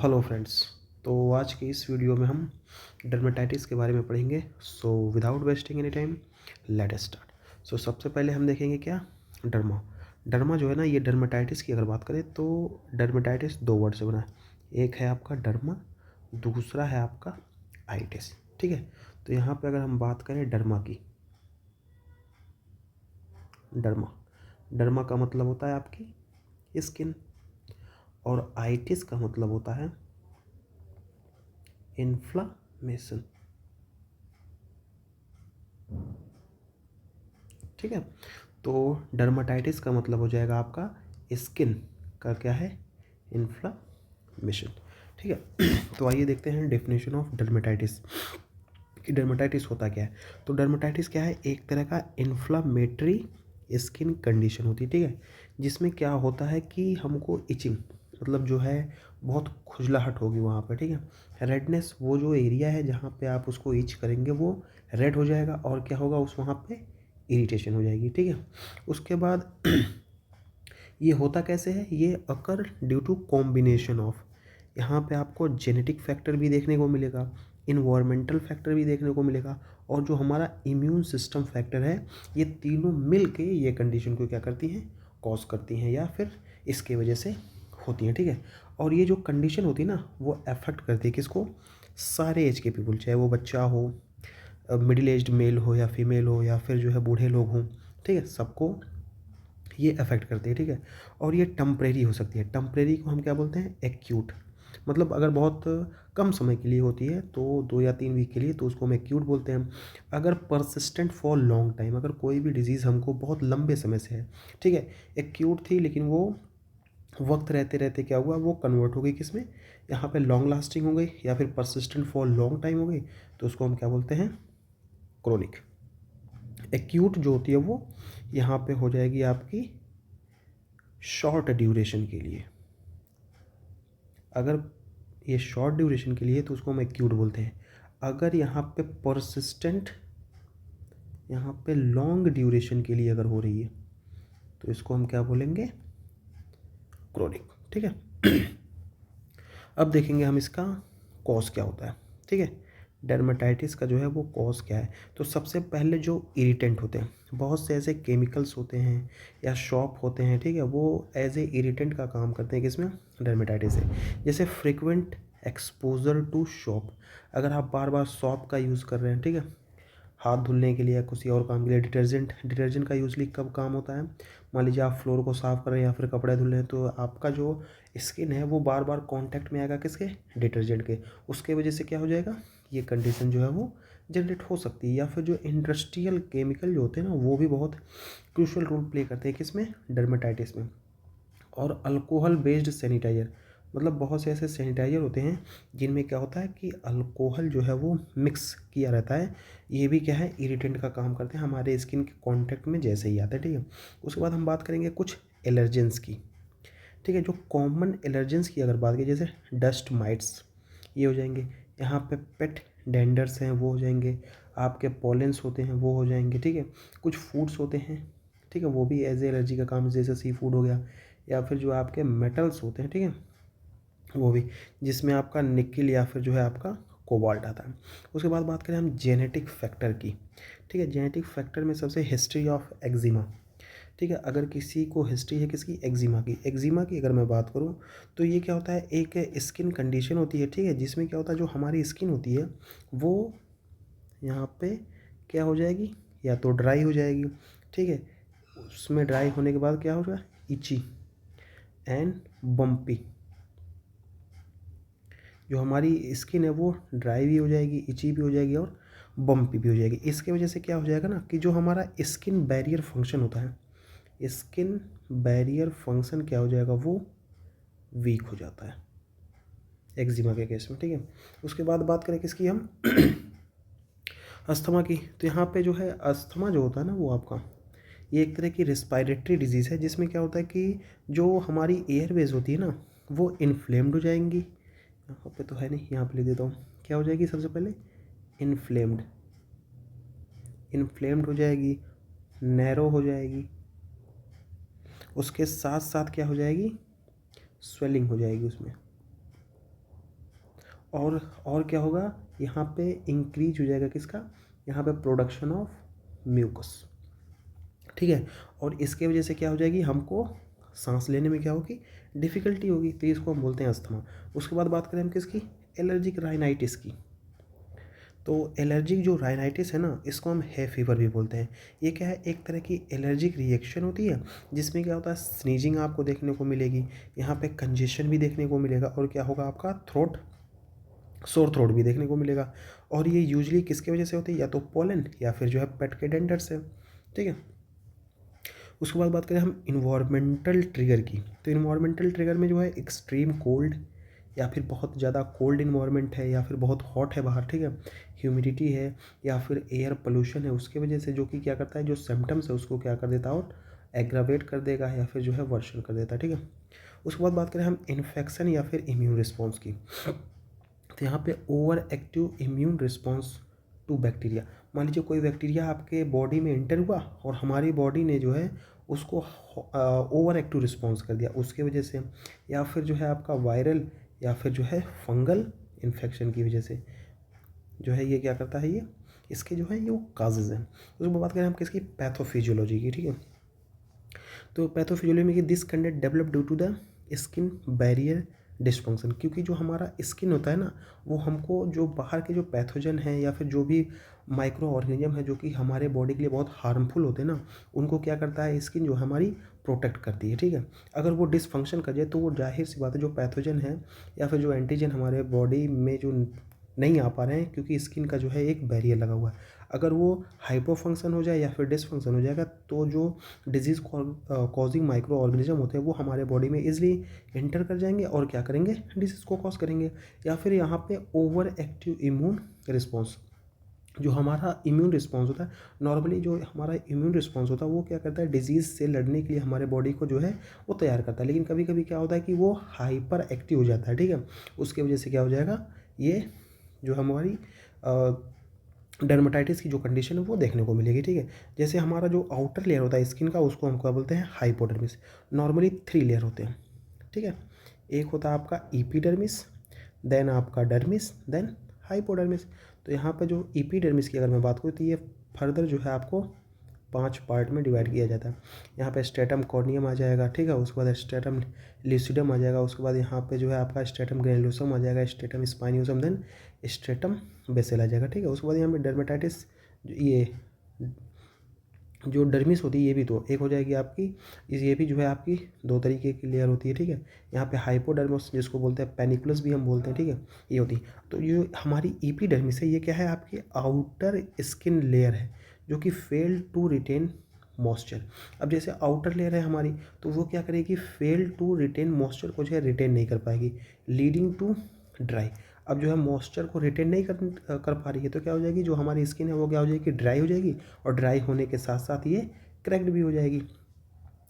Hello friends. तो आज की इस वीडियो में हम डर्मेटाइटिस के बारे में पढ़ेंगे। So without wasting any time let us start. So सबसे पहले हम देखेंगे क्या डर्मा। डर्मा जो है ना, ये डर्मेटाइटिस की अगर बात करें तो डर्मेटाइटिस दो वर्ड से बना है। एक है आपका डर्मा, दूसरा है आपका आइटिस। ठीक है, तो यहाँ पे अगर हम बात करें डर्मा की, डर्मा डर्मा का मतलब होता है आपकी स्किन, और आइटिस का मतलब होता है इन्फ्लामेशन। ठीक है, तो डर्माटाइटिस का मतलब हो जाएगा आपका स्किन का क्या है, इन्फ्लामेशन। ठीक है, तो आइए देखते हैं डेफिनेशन ऑफ डर्मेटाइटिस कि डर्मेटाइटिस होता क्या है। तो डर्मेटाइटिस क्या है, एक तरह का इन्फ्लामेटरी स्किन कंडीशन होती है। ठीक है, जिसमें क्या होता है कि हमको इचिंग मतलब जो है बहुत खुजलाहट होगी वहाँ पे। ठीक है, रेडनेस, वो जो एरिया है जहाँ पे आप उसको इच करेंगे वो रेड हो जाएगा, और क्या होगा उस वहाँ पे इरिटेशन हो जाएगी। ठीक है, उसके बाद ये होता कैसे है, ये occur due to combination of, यहाँ पे आपको जेनेटिक फैक्टर भी देखने को मिलेगा, इन्वायरमेंटल फैक्टर भी देखने को मिलेगा, और जो हमारा इम्यून सिस्टम फैक्टर है, ये तीनों मिल के ये कंडीशन को क्या करती हैं, कॉज करती हैं, या फिर इसके वजह से होती हैं। ठीक है, और ये जो कंडीशन होती है ना, वो अफेक्ट करती है किसको, सारे एज के पीपल, चाहे वो बच्चा हो, मिडिल एज्ड मेल हो या फीमेल हो, या फिर जो है बूढ़े लोग हों। ठीक है, सबको ये अफेक्ट करती है। ठीक है, और ये टेम्परेरी हो सकती है। टेम्परेरी को हम क्या बोलते हैं, एक्यूट। मतलब अगर बहुत कम समय के लिए होती है तो 2 या 3 वीक के लिए, तो उसको हम एक्यूट बोलते हैं। अगर परसिस्टेंट फॉर लॉन्ग टाइम, अगर कोई भी डिजीज़ हमको बहुत लंबे समय से है, ठीक है, एक्यूट थी लेकिन वो वक्त रहते रहते क्या हुआ, वो कन्वर्ट हो गई किस में, यहाँ पे लॉन्ग लास्टिंग हो गई, या फिर परसिस्टेंट फॉर लॉन्ग टाइम हो गई, तो उसको हम क्या बोलते हैं, क्रोनिक। एक्यूट जो होती है वो यहाँ पे हो जाएगी आपकी शॉर्ट ड्यूरेशन के लिए। अगर ये शॉर्ट ड्यूरेशन के लिए तो उसको हम एक्यूट बोलते हैं। अगर यहाँ पे परसिस्टेंट, यहाँ पे लॉन्ग ड्यूरेशन के लिए अगर हो रही है, तो इसको हम क्या बोलेंगे, क्रोनिक। ठीक है, अब देखेंगे हम इसका कॉज क्या होता है। ठीक है, डर्मेटाइटिस का जो है वो कॉज क्या है। तो सबसे पहले जो इरिटेंट होते हैं, बहुत से ऐसे केमिकल्स होते हैं या शॉप होते हैं, ठीक है, वो एज ए इरिटेंट का काम करते हैं किसमें, डर्मेटाइटिस से। जैसे फ्रिक्वेंट एक्सपोजर टू शॉप, अगर आप बार बार शॉप का यूज़ कर रहे हैं, ठीक है, हाथ धुलने के लिए या किसी और काम के लिए, डिटर्जेंट का यूजली कब काम होता है, मान लीजिए आप फ्लोर को साफ़ कर रहे हैं या फिर कपड़े धुल रहे हैं, तो आपका जो स्किन है वो बार बार कांटेक्ट में आएगा किसके, डिटर्जेंट के। उसके वजह से क्या हो जाएगा, ये कंडीशन जो है वो जनरेट हो सकती है। या फिर जो इंडस्ट्रियल केमिकल जो होते हैं ना, वो भी बहुत क्रूशल रोल प्ले करते हैं किसमें, डर्मेटाइटिस में। और अल्कोहल बेस्ड सैनिटाइज़र, मतलब बहुत से ऐसे सैनिटाइज़र होते हैं जिनमें क्या होता है कि अल्कोहल जो है वो मिक्स किया रहता है। ये भी क्या है, इरिटेंट का काम करते हैं हमारे स्किन के कांटेक्ट में जैसे ही आता है। ठीक है, उसके बाद हम बात करेंगे कुछ एलर्जेंस की। ठीक है, जो कॉमन एलर्जेंस की अगर बात की, जैसे डस्ट माइट्स, ये हो जाएंगे। यहाँ पे पेट डेंडर्स हैं, वो हो जाएंगे। आपके पॉलेंस होते हैं, वो हो जाएंगे। ठीक है, कुछ फूड्स होते हैं, ठीक है, वो भी एज ए एलर्जी का काम, जैसे सी फूड हो गया, या फिर जो आपके मेटल्स होते हैं, ठीक है, वो भी, जिसमें आपका निकिल या फिर जो है आपका कोबाल्ट आता है। उसके बाद बात करें हम जेनेटिक फैक्टर की। ठीक है, जेनेटिक फैक्टर में सबसे हिस्ट्री ऑफ एक्जिमा। ठीक है, अगर किसी को हिस्ट्री है किसकी, एक्जिमा की अगर मैं बात करूं, तो ये क्या होता है, एक स्किन कंडीशन होती है। ठीक है, जिसमें क्या होता है, जो हमारी स्किन होती है वो यहाँ पे क्या हो जाएगी, या तो ड्राई हो जाएगी। ठीक है, उसमें ड्राई होने के बाद क्या होगा, इची एंड बम्पी। जो हमारी स्किन है वो ड्राई भी हो जाएगी, इची भी हो जाएगी, और बम्पी भी हो जाएगी। इसके वजह से क्या हो जाएगा ना, कि जो हमारा स्किन बैरियर फंक्शन होता है, स्किन बैरियर फंक्शन क्या हो जाएगा, वो वीक हो जाता है एक्जिमा के केस में। ठीक है, उसके बाद बात करें किसकी हम, अस्थमा की। तो यहाँ पे जो है अस्थमा जो होता है ना, वो आपका ये एक तरह की रिस्पायरेटरी डिजीज़ है, जिसमें क्या होता है कि जो हमारी एयरवेज होती है ना, वो इन्फ्लेम्ड हो जाएंगी। यहाँ पे तो है नहीं, यहाँ पे लिख देता हूँ, क्या हो जाएगी सबसे पहले, इन्फ्लेम्ड, इन्फ्लेम्ड हो जाएगी, नैरो हो जाएगी। उसके साथ साथ क्या हो जाएगी, स्वेलिंग हो जाएगी उसमें। और क्या होगा, यहाँ पे इंक्रीज हो जाएगा किसका, यहाँ पे प्रोडक्शन ऑफ म्यूकस, ठीक है। और इसके वजह से क्या हो जाएगी, हमको सांस लेने में क्या होगी, डिफ़िकल्टी होगी, तो इसको हम बोलते हैं अस्थमा। उसके बाद बात करें हम किसकी, एलर्जिक राइनाइटिस की। तो एलर्जिक जो राइनाइटिस है ना, इसको हम है फीवर भी बोलते हैं। ये क्या है, एक तरह की एलर्जिक रिएक्शन होती है जिसमें क्या होता है, स्नीजिंग आपको देखने को मिलेगी, यहाँ पे कंजेशन भी देखने को मिलेगा, और क्या होगा आपका सोर थ्रोट भी देखने को मिलेगा। और ये यूजली किसकी वजह से होती है, या तो पोलन या फिर जो है पेट के डेंडर से, ठीक है। उसके बाद बात करें हम इन्वायरमेंटल ट्रिगर की, तो इन्वायरमेंटल ट्रिगर में जो है एक्सट्रीम कोल्ड, या फिर बहुत ज़्यादा कोल्ड इन्वायरमेंट है, या फिर बहुत हॉट है बाहर, ठीक है, ह्यूमिडिटी है, या फिर एयर पोल्यूशन है, उसके वजह से जो कि क्या करता है, जो सिम्टम्स है उसको क्या कर देता है, और एग्रावेट कर देगा, या फिर जो है वर्षन कर देता है, ठीक है। उसके बाद बात करें हम इन्फेक्शन या फिर इम्यून रिस्पॉन्स की, तो यहाँ पे over active immune response to bacteria. मान लीजिए कोई बैक्टीरिया आपके बॉडी में एंटर हुआ और हमारी बॉडी ने जो है उसको ओवर एक्टिव रिस्पॉन्स कर दिया उसके वजह से, या फिर जो है आपका वायरल या फिर जो है फंगल इन्फेक्शन की वजह से जो है ये क्या करता है, ये इसके जो है ये वो काजेज़ हैं। उसके बाद बात करें हम किसकी, पैथोफिजियोलॉजी की, ठीक है। तो पैथोफिजियोलॉजी में कि this condition develop due to the skin barrier dysfunction, क्योंकि जो हमारा स्किन होता है ना, वो हमको जो बाहर के जो पैथोजन हैं या फिर जो भी माइक्रो ऑर्गेनिज्म है जो कि हमारे बॉडी के लिए बहुत हार्मफुल होते हैं ना, उनको क्या करता है, स्किन जो हमारी प्रोटेक्ट करती है, ठीक है। अगर वो डिसफंक्शन कर जाए तो वो जाहिर सी बात है, जो पैथोजन है या फिर जो एंटीजन हमारे बॉडी में जो नहीं आ पा रहे हैं, क्योंकि स्किन का जो है एक बैरियर लगा हुआ है, अगर वो हाइपो फंक्शन हो जाए या फिर डिसफंक्शन हो जाएगा, तो जो डिजीज़ कॉजिंग माइक्रो ऑर्गेनिज्म होते हैं वो हमारे बॉडी में इजली इंटर कर जाएंगे और क्या करेंगे, डिजीज़ को कॉज करेंगे। या फिर यहाँ पे ओवर एक्टिव इम्यून रिस्पॉन्स, जो हमारा इम्यून रिस्पॉन्स होता है, नॉर्मली जो हमारा इम्यून रिस्पॉन्स होता है वो क्या करता है, डिजीज़ से लड़ने के लिए हमारे बॉडी को जो है वो तैयार करता है, लेकिन कभी कभी क्या होता है कि वो हाइपर एक्टिव हो जाता है, ठीक है। उसकी वजह से क्या हो जाएगा, ये जो हमारी डर्मेटाइटिस की जो कंडीशन है वो देखने को मिलेगी, ठीक है। जैसे हमारा जो आउटर लेयर होता है स्किन का, उसको हम क्या बोलते हैं, हाइपोडर्मिस। नॉर्मली 3 लेयर होते हैं, ठीक है। एक होता है आपका ईपीडर्मिस, देन आपका डर्मिस, देन हाइपोडर्मिस। तो यहाँ पे जो ईपीडर्मिस की अगर मैं बात करूँ तो ये फर्दर जो है आपको 5 पार्ट में डिवाइड किया जाता है। यहाँ पे स्ट्रेटम कॉर्नियम आ जाएगा, ठीक है। उसके बाद स्ट्रेटम ल्यूसिडम आ जाएगा, उसके बाद यहाँ पे जो है आपका स्ट्रेटम ग्रेनुलोसम आ जाएगा, स्ट्रेटम स्पाइनियोसम, देन स्ट्रेटम बेसल आ जाएगा, ठीक है। उसके बाद यहाँ पे डर्मेटाइटिस, ये जो डर्मिस होती है ये भी तो एक हो जाएगी आपकी, ये भी जो है आपकी 2 तरीके की लेयर होती है, ठीक है। यहाँ पे हाइपोडर्मिस जिसको बोलते हैं, पेनिकुलस भी हम बोलते हैं, ठीक है, ये होती है। तो ये हमारी ईपीडर्मिस है, ये क्या है, आपकी आउटर स्किन लेयर है जो कि फेल टू रिटेन मॉइस्चर। अब जैसे आउटर लेयर है हमारी, तो वो क्या करेगी, फेल टू रिटेन मॉइस्चर को जो है रिटेन नहीं कर पाएगी, लीडिंग टू ड्राई। अब जो है मॉइस्चर को रिटेन नहीं कर पा रही है, तो क्या हो जाएगी, जो हमारी स्किन है वो क्या हो जाएगी, ड्राई हो जाएगी, और ड्राई होने के साथ साथ ये क्रैक्ड भी हो जाएगी।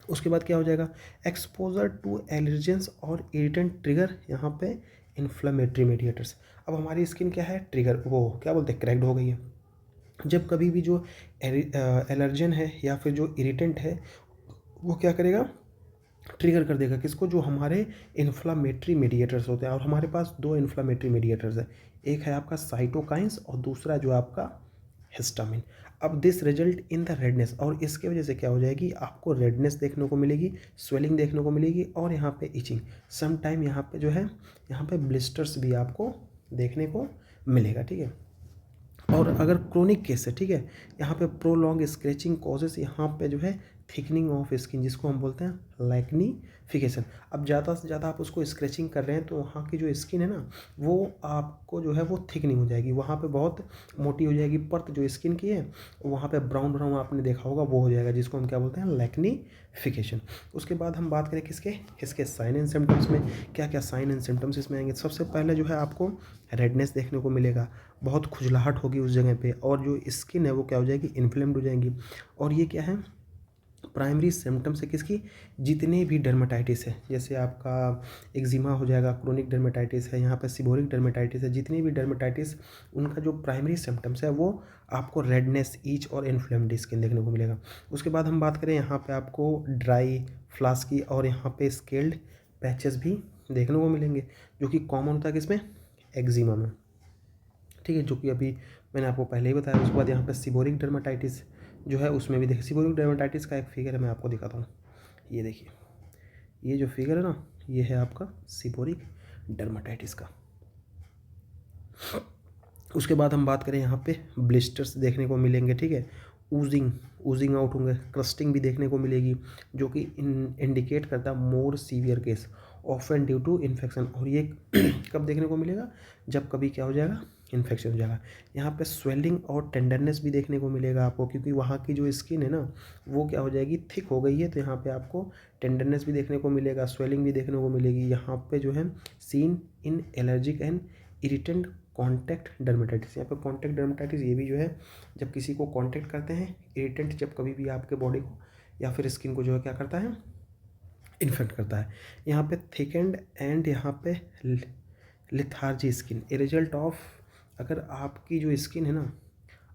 उसके बाद क्या हो जाएगा, एक्सपोजर टू एलर्जेंस और इरिटेंट ट्रिगर यहाँ पे इन्फ्लेमेटरी मेडिएटर्स। अब हमारी स्किन क्या है, ट्रिगर, वो क्या बोलते हैं, क्रैक्ड हो गई है। जब कभी भी जो एलर्जन है या फिर जो इरिटेंट है वो क्या करेगा, ट्रिगर कर देगा किसको, जो हमारे इन्फ्लामेटरी मेडिएटर्स होते हैं। और हमारे पास 2 इन्फ्लामेटरी मेडिएटर्स है, एक है आपका साइटोकाइंस और दूसरा जो आपका हिस्टामिन। अब this result in the redness, और इसके वजह से क्या हो जाएगी, आपको रेडनेस देखने को मिलेगी, स्वेलिंग देखने को मिलेगी, और यहाँ पे इचिंग, सम टाइम यहाँ पे जो है यहाँ पे ब्लिस्टर्स भी आपको देखने को मिलेगा, ठीक है। और अगर क्रोनिक केस है, ठीक है, यहाँ पे प्रोलॉन्ग स्क्रैचिंग कॉजेस, यहाँ पे जो है थिकनिंग ऑफ स्किन, जिसको हम बोलते हैं लैक्नीफिकेशन। अब ज़्यादा से ज़्यादा आप उसको स्क्रैचिंग कर रहे हैं तो वहाँ की जो स्किन है ना, वो आपको जो है वो थिक नहीं हो जाएगी, वहाँ पे बहुत मोटी हो जाएगी, परत जो स्किन की है वहाँ पे ब्राउन ब्राउन आपने देखा होगा वो हो जाएगा, जिसको हम क्या बोलते हैं, लैक्नीफिकेशन। उसके बाद हम बात करें किसके, इसके साइन एंड सिम्टम्स में, क्या क्या साइन एंड सिम्टम्स इसमें आएंगे। सबसे पहले जो है आपको रेडनेस देखने को मिलेगा, बहुत खुजलाहट होगी उस जगह पे, और जो स्किन है वो क्या हो जाएगी, इन्फ्लेम्ड हो जाएंगी। और ये क्या है, प्राइमरी सिम्टम्स है किसकी, जितने भी डर्मेटाइटिस है, जैसे आपका एक्जिमा हो जाएगा, क्रोनिक डर्मेटाइटिस है, यहाँ पे सीबोरिक डर्मेटाइटिस है, जितने भी डर्मेटाइटिस, उनका जो प्राइमरी सिम्टम्स है वो आपको रेडनेस, ईच और इन्फ्लेम्ड स्किन देखने को मिलेगा। उसके बाद हम बात करें यहाँ पे आपको ड्राई, फ्लास्की और यहाँ पे स्केल्ड पैचेस भी देखने को मिलेंगे, जो कि कॉमन होता है किसमें, एक्जिमा में, ठीक है, जो कि अभी मैंने आपको पहले ही बताया। उसके बाद यहाँ पे सीबोरिक डर्माटाइटिस जो है उसमें भी देखिए, सीबोरिक डर्माटाइटिस का एक फिगर है, मैं आपको दिखाता हूँ। ये देखिए, ये जो फिगर है ना, ये है आपका सीबोरिक डर्माटाइटिस का। उसके बाद हम बात करें, यहाँ पे ब्लिस्टर्स देखने को मिलेंगे, ठीक है, ऊजिंग आउट होंगे, क्रस्टिंग भी देखने को मिलेगी, जो कि इंडिकेट करता है more severe case often due to infection. और ये कब देखने को मिलेगा, जब कभी क्या हो जाएगा, इन्फेक्शन हो जाएगा। यहाँ पे स्वेलिंग और टेंडरनेस भी देखने को मिलेगा आपको, क्योंकि वहाँ की जो स्किन है ना वो क्या हो जाएगी, थिक हो गई है, तो यहाँ पे आपको टेंडरनेस भी देखने को मिलेगा, स्वेलिंग भी देखने को मिलेगी। यहाँ पे जो है seen in allergic and irritant contact dermatitis, यहाँ पे कॉन्टैक्ट डर्मेटाइटिस ये भी जो है जब किसी को कॉन्टैक्ट करते हैं, इरिटेंट जब कभी भी आपके बॉडी को या फिर स्किन को जो है क्या करता है, इन्फेक्ट करता है। यहाँ पे थिकेंड एंड यहाँ पे lethargy skin, a result of, अगर आपकी जो स्किन है ना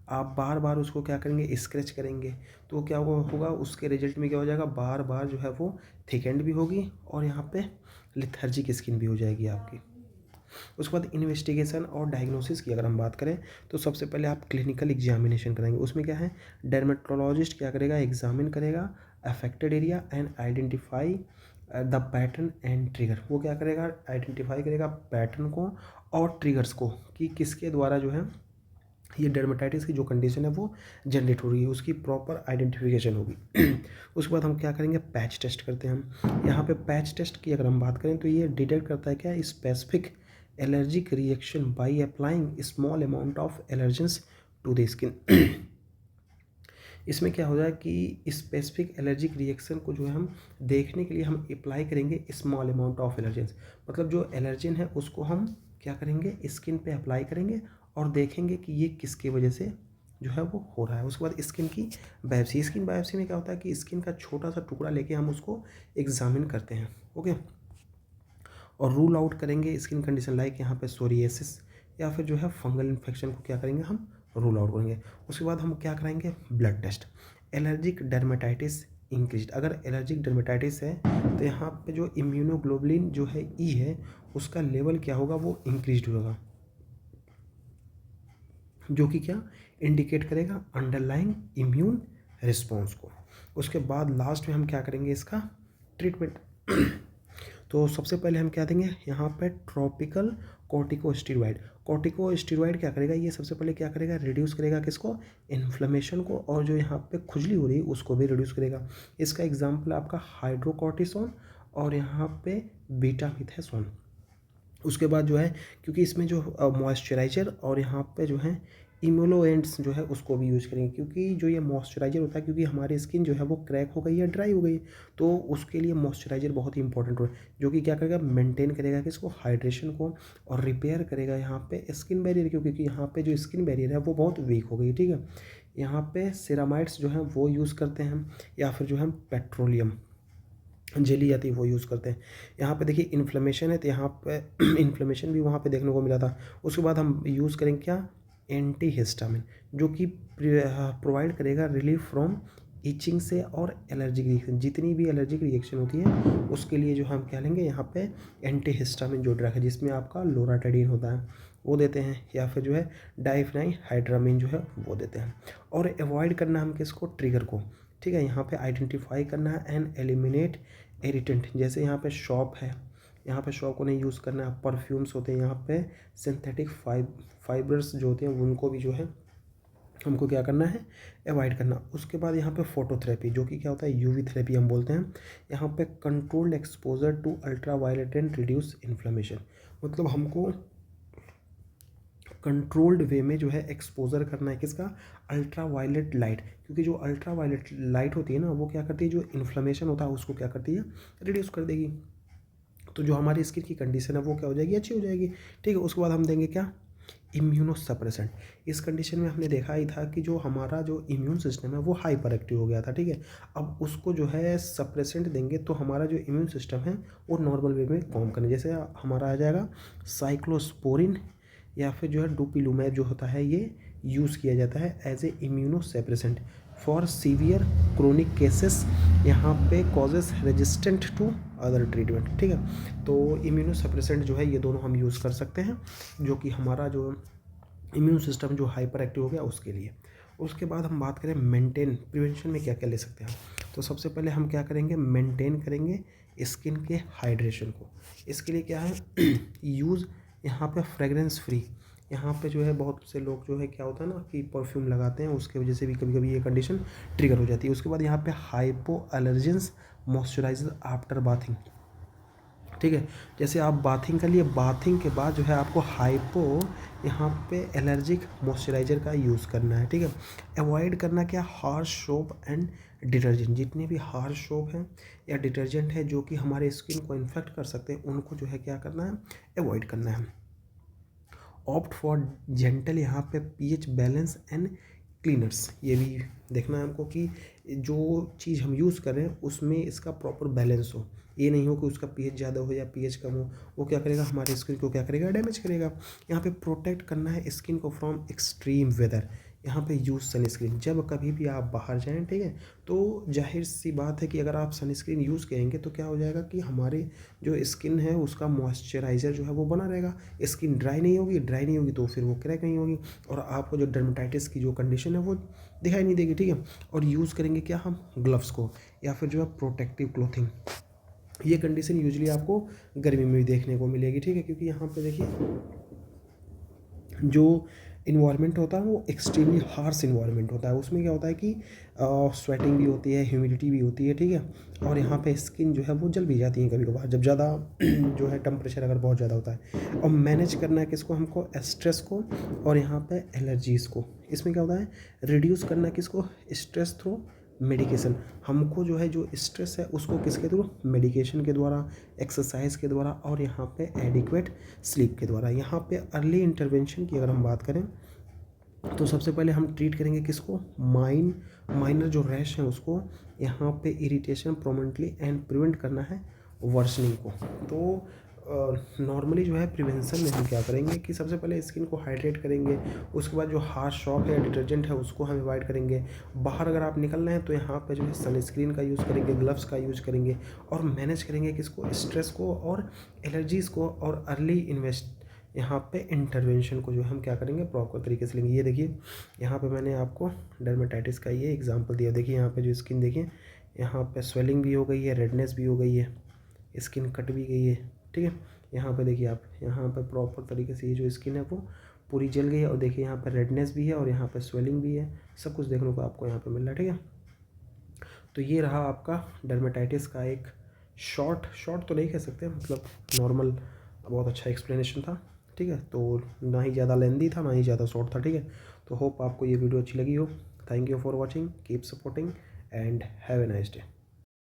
आप बार बार उसको क्या करेंगे, स्क्रैच करेंगे, तो क्या होगा, उसके रिजल्ट में क्या हो जाएगा, बार बार जो है वो थिकेंड भी होगी और यहाँ पे लिथार्जिक स्किन भी हो जाएगी आपकी। उसके बाद इन्वेस्टिगेशन और डायग्नोसिस की अगर हम बात करें तो सबसे पहले आप क्लिनिकल एग्जामिनेशन कराएंगे। उसमें क्या है, डर्मेटोलॉजिस्ट क्या करेगा, एग्जामिन करेगा affected area and identify the pattern and trigger. वो क्या करेगा, आइडेंटिफाई करेगा पैटर्न को और ट्रिगर्स को, कि किसके द्वारा जो है ये डर्मेटाइटिस की जो कंडीशन है वो जनरेट हो रही है, उसकी प्रॉपर आइडेंटिफिकेशन होगी। उसके बाद हम क्या करेंगे, पैच टेस्ट करते हैं हम। यहाँ पे पैच टेस्ट की अगर हम बात करें तो ये डिटेक्ट करता है क्या, specific allergic reaction by applying small amount of allergens to the skin. इसमें क्या हो जाए कि स्पेसिफिक एलर्जिक रिएक्शन को जो है हम देखने के लिए हम अप्लाई करेंगे स्मॉल अमाउंट ऑफ एलर्जेंस, मतलब जो एलर्जन है उसको हम क्या करेंगे, स्किन पे अप्लाई करेंगे और देखेंगे कि ये किसकी वजह से जो है वो हो रहा है। उसके बाद स्किन की बायोप्सी, स्किन बायोप्सी में क्या होता है कि स्किन का छोटा सा टुकड़ा लेके हम उसको एग्जामिन करते हैं, ओके, और रूल आउट करेंगे स्किन कंडीशन लाइक यहाँ पे सोरियासिस या फिर जो है फंगल इन्फेक्शन को क्या करेंगे, हम रूल आउट करेंगे। उसके बाद हम क्या कराएंगे, blood test. Allergic dermatitis increase, अगर एलर्जिक डर्मेटाइटिस है तो यहाँ पे जो इम्यूनोग्लोबुलिन जो है ई है उसका लेवल क्या होगा, वो इंक्रीज होगा, जो कि क्या इंडिकेट करेगा अंडरलाइंग इम्यून रिस्पॉन्स को। उसके बाद लास्ट में हम क्या करेंगे, इसका ट्रीटमेंट। तो सबसे पहले हम क्या देंगे, यहाँ पे ट्रॉपिकल कॉर्टिकोस्टेरॉइड। कॉर्टिकोस्टेरॉइड क्या करेगा, ये सबसे पहले क्या करेगा, रिड्यूस करेगा किसको, इन्फ्लेमेशन को, और जो यहाँ पे खुजली हो रही है उसको भी रिड्यूस करेगा। इसका एग्जाम्पल आपका हाइड्रोकॉर्टिसोन और यहाँ पे बीटामिथासोन। उसके बाद जो है, क्योंकि इसमें जो मॉइस्चराइज़र और यहाँ पे जो है इम्यूलोएंट्स जो है उसको भी यूज़ करेंगे, क्योंकि जो ये मॉइस्चराइज़र होता है, क्योंकि हमारी स्किन जो है वो क्रैक हो गई है, ड्राई हो गई, तो उसके लिए मॉइस्चराइज़र बहुत ही इंपॉर्टेंट है, जो कि क्या करेगा, मेंटेन करेगा कि इसको हाइड्रेशन को, और रिपेयर करेगा यहाँ पे स्किन बैरियर, क्योंकि यहाँ पे जो स्किन बैरियर है वो बहुत वीक हो गई, ठीक है। यहाँ पे सेरामाइड्स जो हैं वो यूज़ करते हैं, या फिर जो है पेट्रोलियम जेली आती है वो यूज़ करते हैं। यहाँ पे देखिए इन्फ्लेमेशन है, तो यहाँ पे इन्फ्लेमेशन भी वहाँ पे देखने को मिला था। उसके बाद हम यूज़ करेंगे क्या, एंटी हिस्टामिन, जो कि प्रोवाइड करेगा रिलीफ फ्रॉम इचिंग से और एलर्जिक रिएक्शन, जितनी भी एलर्जिक रिएक्शन होती है उसके लिए जो हम क्या लेंगे, यहाँ पे एंटी हिस्टामिन जो ड्रग है जिसमें आपका लोराटाइडिन होता है वो देते हैं, या फिर जो है डाइफेनाइल हाइड्रामिन जो है वो देते हैं। और अवॉइड करना हम किसको, ट्रिगर को, ठीक है। यहाँ पे आइडेंटिफाई करना है एंड एलिमिनेट इरिटेंट, जैसे यहाँ पे शॉप है, यहाँ पे शॉप को नहीं यूज़ करना है। परफ्यूम्स होते हैं, यहाँ पे सिंथेटिक फाइबर्स जो होते हैं उनको भी जो है हमको क्या करना है, अवॉइड करना। उसके बाद यहाँ पे फोटोथेरेपी, जो कि क्या होता है, यूवी थेरेपी हम बोलते हैं। यहाँ पे controlled exposure to ultra violet and reduce inflammation, मतलब हमको कंट्रोल्ड वे में जो है एक्सपोजर करना है किसका, अल्ट्रा वायलेट लाइट, क्योंकि जो अल्ट्रा वायलेट लाइट होती है ना वो क्या करती है, जो इन्फ्लेमेशन होता है उसको क्या करती है, रिड्यूस कर देगी, तो जो हमारी स्किन की कंडीशन है वो क्या हो जाएगी, अच्छी हो जाएगी, ठीक है। उसके बाद हम देंगे क्या, इम्यूनो सप्रेसेंट। इस कंडीशन में हमने देखा ही था कि जो हमारा जो इम्यून सिस्टम है वो हाइपर एक्टिव हो गया था, ठीक है। अब उसको जो है सप्रेसेंट देंगे तो हमारा जो इम्यून सिस्टम है वो नॉर्मल वे में काम करने, जैसे हमारा आ जाएगा साइक्लोस्पोरिन या फिर जो है डुपिलुमैब जो होता है ये यूज़ किया जाता है as a immunosuppressant, for severe chronic cases यहाँ पे causes resistant to other treatment, ठीक है। तो इम्यूनो सप्रेसेंट जो है ये दोनों हम यूज़ कर सकते हैं, जो कि हमारा जो इम्यून सिस्टम जो हाइपर एक्टिव हो गया उसके लिए। उसके बाद हम बात करें मेंटेन प्रिवेंशन में क्या क्या ले सकते हैं। तो सबसे पहले हम क्या करेंगे, मेंटेन करेंगे स्किन के हाइड्रेशन को। इसके लिए क्या है यूज़ यहाँ पे फ्रेगरेंस फ्री। यहाँ पे जो है बहुत से लोग जो है क्या होता है ना कि परफ्यूम लगाते हैं, उसके वजह से भी कभी कभी ये कंडीशन ट्रिगर हो जाती है। उसके बाद यहाँ पे hypo allergens moisturiser after bathing, ठीक है। जैसे आप बाथिंग कर लिए, बाथिंग के बाद जो है आपको हाइपो यहाँ पे एलर्जिक मॉइस्चराइज़र का यूज़ करना है, ठीक है। अवॉइड करना क्या, हार्श सोप एंड डिटर्जेंट। जितने भी हार्श सोप हैं या डिटर्जेंट है जो कि हमारे स्किन को इन्फेक्ट कर सकते हैं, उनको जो है क्या करना है, अवॉइड करना है। ऑप्ट फॉर जेंटल यहाँ पे पीएच बैलेंस एंड क्लीनर्स। ये भी देखना है हमको कि जो चीज़ हम यूज़ कर रहे हैं उसमें इसका प्रॉपर बैलेंस हो। ये नहीं हो कि उसका पीएच ज़्यादा हो या पीएच कम हो, वो क्या करेगा, हमारे स्किन को क्या करेगा, डैमेज करेगा। यहाँ पे प्रोटेक्ट करना है स्किन को फ्रॉम एक्सट्रीम वेदर। यहाँ पे यूज़ सनस्क्रीन। जब कभी भी आप बाहर जाएं, ठीक है, तो जाहिर सी बात है कि अगर आप सनस्क्रीन यूज़ करेंगे तो क्या हो जाएगा कि हमारे जो स्किन है उसका मॉइस्चराइज़र जो है वो बना रहेगा। स्किन ड्राई नहीं होगी, ड्राई नहीं होगी तो फिर वो क्रैक नहीं होगी और आपको जो डर्मेटाइटिस की जो कंडीशन है वो दिखाई नहीं देगी, ठीक है। और यूज़ करेंगे क्या हम, ग्लव्स को या फिर जो है प्रोटेक्टिव क्लोथिंग। ये कंडीशन यूजली आपको गर्मी में भी देखने को मिलेगी, ठीक है, क्योंकि यहाँ पे देखिए जो इन्वायरमेंट होता है वो एक्सट्रीमली हार्श इन्वायरमेंट होता है। उसमें क्या होता है कि स्वेटिंग भी होती है, ह्यूमिडिटी भी होती है, ठीक है। और यहाँ पे स्किन जो है वो जल भी जाती है कभी कभार, जब ज़्यादा जो है टेम्परेचर अगर बहुत ज़्यादा होता है। और मैनेज करना है किसको, हमको स्ट्रेस को और यहाँ पे एलर्जीज़ को। इसमें क्या होता है, रिड्यूस करना किसको, स्ट्रेस थ्रू मेडिकेशन। हमको जो है जो स्ट्रेस है उसको किसके थ्रू, मेडिकेशन के द्वारा, एक्सरसाइज के द्वारा और यहाँ पे एडिक्वेट स्लीप के द्वारा। यहाँ पे अर्ली इंटरवेंशन की अगर हम बात करें तो सबसे पहले हम ट्रीट करेंगे किसको, माइनर जो रैश है उसको। यहाँ पे इरिटेशन प्रोमिनेंटली एंड प्रिवेंट करना है वर्सनिंग को। तो नॉर्मली जो है प्रिवेंशन में हम क्या करेंगे कि सबसे पहले स्किन को हाइड्रेट करेंगे। उसके बाद जो हार्श सॉप है, डिटर्जेंट है, उसको हम अवॉइड करेंगे। बाहर अगर आप निकल रहे हैं तो यहाँ पे जो है सनस्क्रीन का यूज़ करेंगे, ग्लव्स का यूज़ करेंगे और मैनेज करेंगे किसको, स्ट्रेस को और एलर्जीज़ को। और अर्ली यहाँ पे इंटरवेंशन को जो हम क्या करेंगे, प्रॉपर तरीके से लेंगे। ये देखिए यहाँ पे मैंने आपको डर्मेटाइटिस का ये एग्जांपल दिया। देखिए यहाँ पे जो स्किन देखिए, यहाँ पे स्वेलिंग भी हो गई है, रेडनेस भी हो गई है, स्किन कट भी गई है, ठीक है। यहाँ पे देखिए आप, यहाँ पे प्रॉपर तरीके से ये जो स्किन है वो पूरी जल गई है। और देखिए यहाँ पर रेडनेस भी है और यहाँ पर स्वेलिंग भी है, सब कुछ देखने को आपको यहाँ पर मिल रहा है, ठीक है। तो ये रहा आपका डर्मेटाइटिस का एक शॉर्ट तो नहीं कह सकते, मतलब नॉर्मल बहुत अच्छा एक्सप्लेनेशन था, ठीक है। तो ना ही ज़्यादा लेंदी था ना ही ज़्यादा शॉर्ट था, ठीक है। तो होप आपको ये वीडियो अच्छी लगी हो। Thank you for watching, keep supporting and have a nice day.